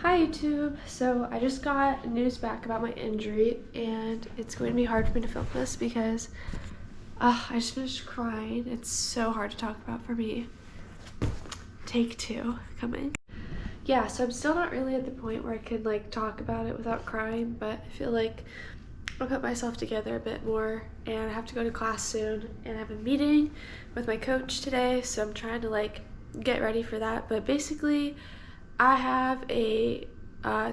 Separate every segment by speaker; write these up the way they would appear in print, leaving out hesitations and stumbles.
Speaker 1: Hi YouTube! So I just got news back about my injury and it's going to be hard for me to film this because I just finished crying. It's so hard to talk about for me. Take two coming. Yeah, so I'm still not really at the point where I can like talk about it without crying, but I feel like I'll put myself together a bit more, and I have to go to class soon and I have a meeting with my coach today, so I'm trying to like get ready for that. But basically I have a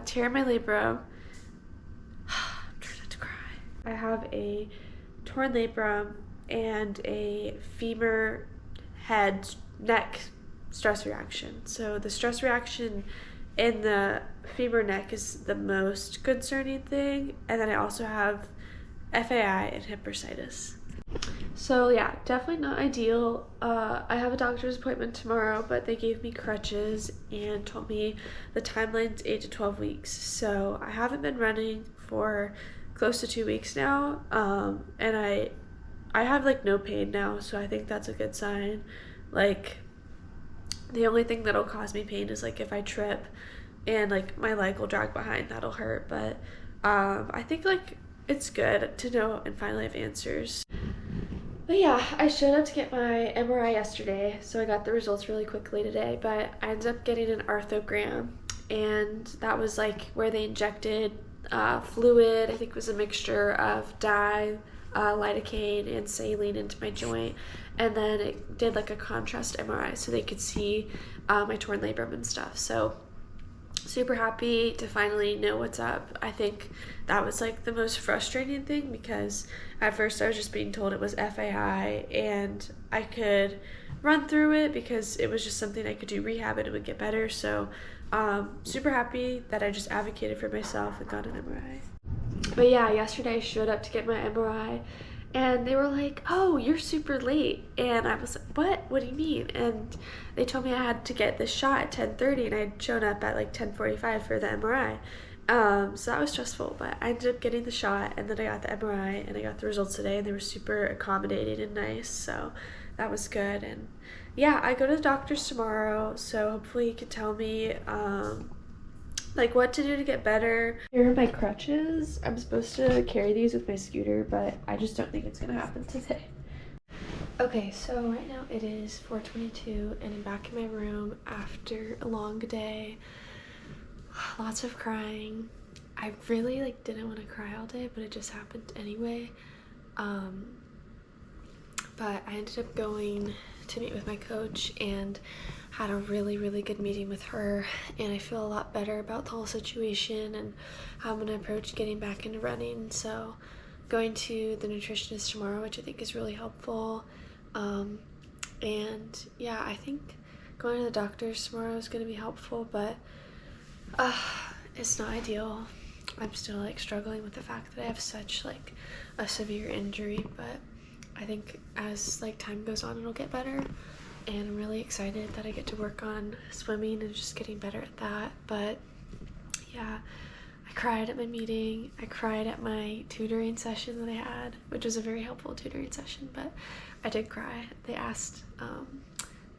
Speaker 1: tear in my labrum. I'm trying not to cry. I have a torn labrum and a femur head neck stress reaction. So the stress reaction in the femur neck is the most concerning thing, and then I also have FAI and hip bursitis. So yeah, definitely not ideal. I have a doctor's appointment tomorrow, but they gave me crutches and told me the timeline's 8 to 12 weeks. So I haven't been running for close to 2 weeks now, and I have like no pain now, so I think that's a good sign. Like the only thing that'll cause me pain is like if I trip and like my leg will drag behind, that'll hurt. But I think like it's good to know and finally have answers. But yeah, I showed up to get my MRI yesterday, so I got the results really quickly today, but I ended up getting an arthrogram, and that was like where they injected fluid. I think it was a mixture of dye, lidocaine, and saline into my joint, and then it did like a contrast MRI so they could see my torn labrum and stuff. So super happy to finally know what's up. I think that was like the most frustrating thing because at first I was just being told it was FAI and I could run through it because it was just something I could do rehab and it would get better. So super happy that I just advocated for myself and got an MRI. But yeah, yesterday I showed up to get my MRI and they were like, "Oh, you're super late." And I was like, "What do you mean?" And they told me I had to get this shot at 10:30 and I'd shown up at like 10:45 for the MRI. So that was stressful, but I ended up getting the shot and then I got the MRI and I got the results today and they were super accommodating and nice, so that was good. And yeah, I go to the doctor's tomorrow, so hopefully he can tell me like what to do to get better. Here are my crutches. I'm supposed to carry these with my scooter, but I just don't think it's gonna happen today. Okay, so right now it is 4:22 and I'm back in my room after a long day. Lots of crying. I really like didn't want to cry all day, but it just happened anyway. But I ended up going to meet with my coach and had a really good meeting with her, and I feel a lot better about the whole situation and how I'm gonna approach getting back into running. So going to the nutritionist tomorrow, which I think is really helpful. And yeah, I think going to the doctor's tomorrow is gonna be helpful, but it's not ideal. I'm still like struggling with the fact that I have such like a severe injury, but I think as like time goes on it'll get better, and I'm really excited that I get to work on swimming and just getting better at that. But yeah, I cried at my meeting. I cried at my tutoring session that I had, which was a very helpful tutoring session, but I did cry. They asked,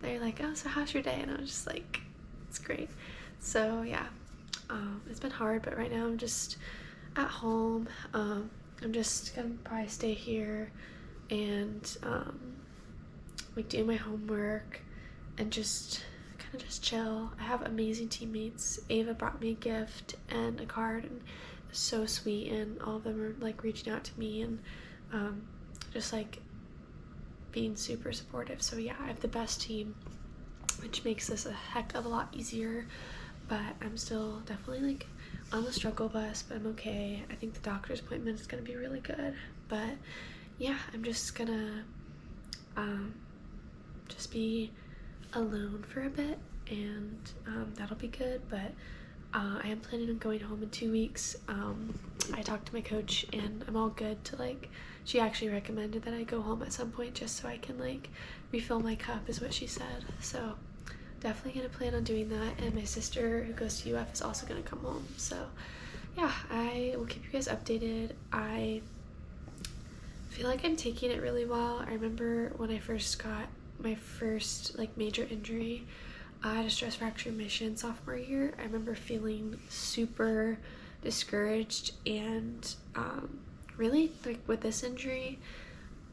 Speaker 1: they're like, "Oh, so how's your day?" And I was just like, "It's great." So yeah, it's been hard, but right now I'm just at home. I'm just gonna probably stay here and like do my homework and just kind of just chill. I have amazing teammates. Ava brought me a gift and a card, and it was so sweet, and all of them are like reaching out to me and just like being super supportive. So yeah, I have the best team, which makes this a heck of a lot easier. But I'm still definitely like on the struggle bus, but I'm okay. I think the doctor's appointment is gonna be really good. But yeah, I'm just gonna just be alone for a bit, and that'll be good. But I am planning on going home in 2 weeks. I talked to my coach and I'm all good to like, she actually recommended that I go home at some point just so I can like refill my cup is what she said. So definitely gonna plan on doing that, and my sister who goes to UF is also gonna come home. So yeah, I will keep you guys updated. I feel like I'm taking it really well. I remember when I first got my first like major injury, I had a stress fracture mission sophomore year. I remember feeling super discouraged and really, like, with this injury,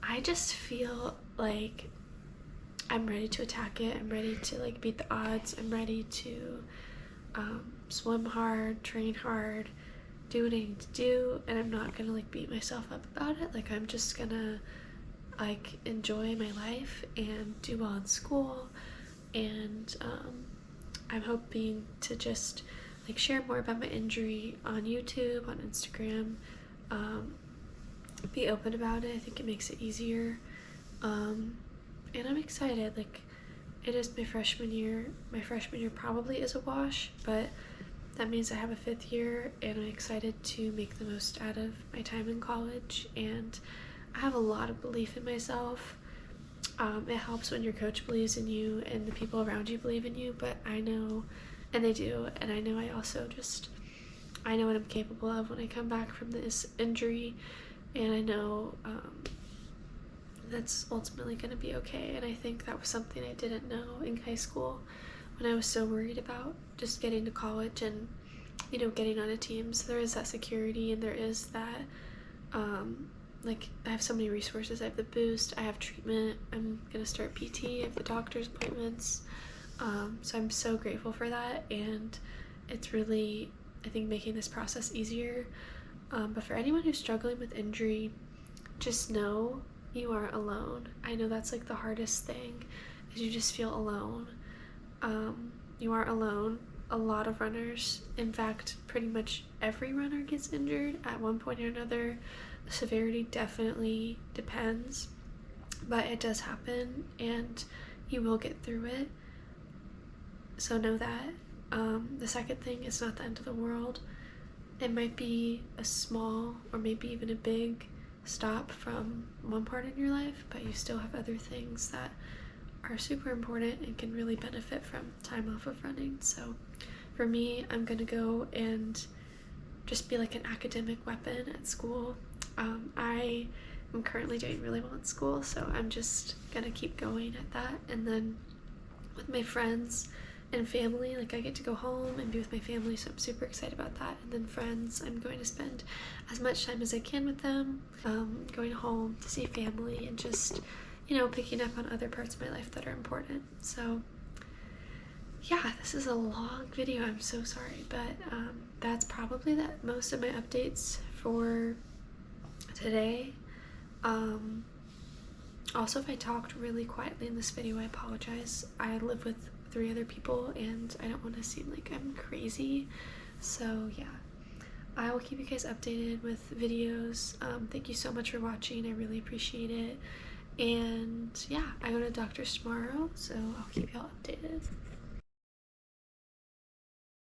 Speaker 1: I just feel like I'm ready to attack it. I'm ready to, like, beat the odds. I'm ready to swim hard, train hard, do what I need to do, and I'm not gonna, like, beat myself up about it. Like, I'm just gonna, like, enjoy my life and do well in school. And I'm hoping to just, like, share more about my injury on YouTube, on Instagram, be open about it. I think it makes it easier, and I'm excited. Like, it is my freshman year. My freshman year probably is a wash, but that means I have a 5th year, and I'm excited to make the most out of my time in college. And I have a lot of belief in myself. It helps when your coach believes in you and the people around you believe in you, but I know, and they do, and I know I know what I'm capable of when I come back from this injury, and I know that's ultimately going to be okay. And I think that was something I didn't know in high school when I was so worried about just getting to college and, you know, getting on a team. So there is that security, and there is that like, I have so many resources. I have the boost, I have treatment, I'm gonna start PT, I have the doctor's appointments, so I'm so grateful for that. And it's really, I think, making this process easier. But for anyone who's struggling with injury, just know you aren't alone. I know that's, like, the hardest thing, is you just feel alone. You aren't alone. A lot of runners, in fact, pretty much every runner gets injured at one point or another. The severity definitely depends, but it does happen, and you will get through it. So know that. The second thing, it's not the end of the world. It might be a small or maybe even a big stop from one part in your life, but you still have other things that are super important and can really benefit from time off of running. So for me, I'm gonna go and just be like an academic weapon at school. I am currently doing really well in school, so I'm just gonna keep going at that. And then with my friends and family, like, I get to go home and be with my family, so I'm super excited about that. And then friends, I'm going to spend as much time as I can with them, going home to see family and just, you know, picking up on other parts of my life that are important. So yeah, this is a long video, I'm so sorry, but that's probably most of my updates for today. Also, if I talked really quietly in this video, I apologize. I live with 3 other people, and I don't want to seem like I'm crazy. So yeah, I will keep you guys updated with videos. Thank you so much for watching. I really appreciate it. And yeah, I go to the doctor's tomorrow, so I'll keep y'all updated.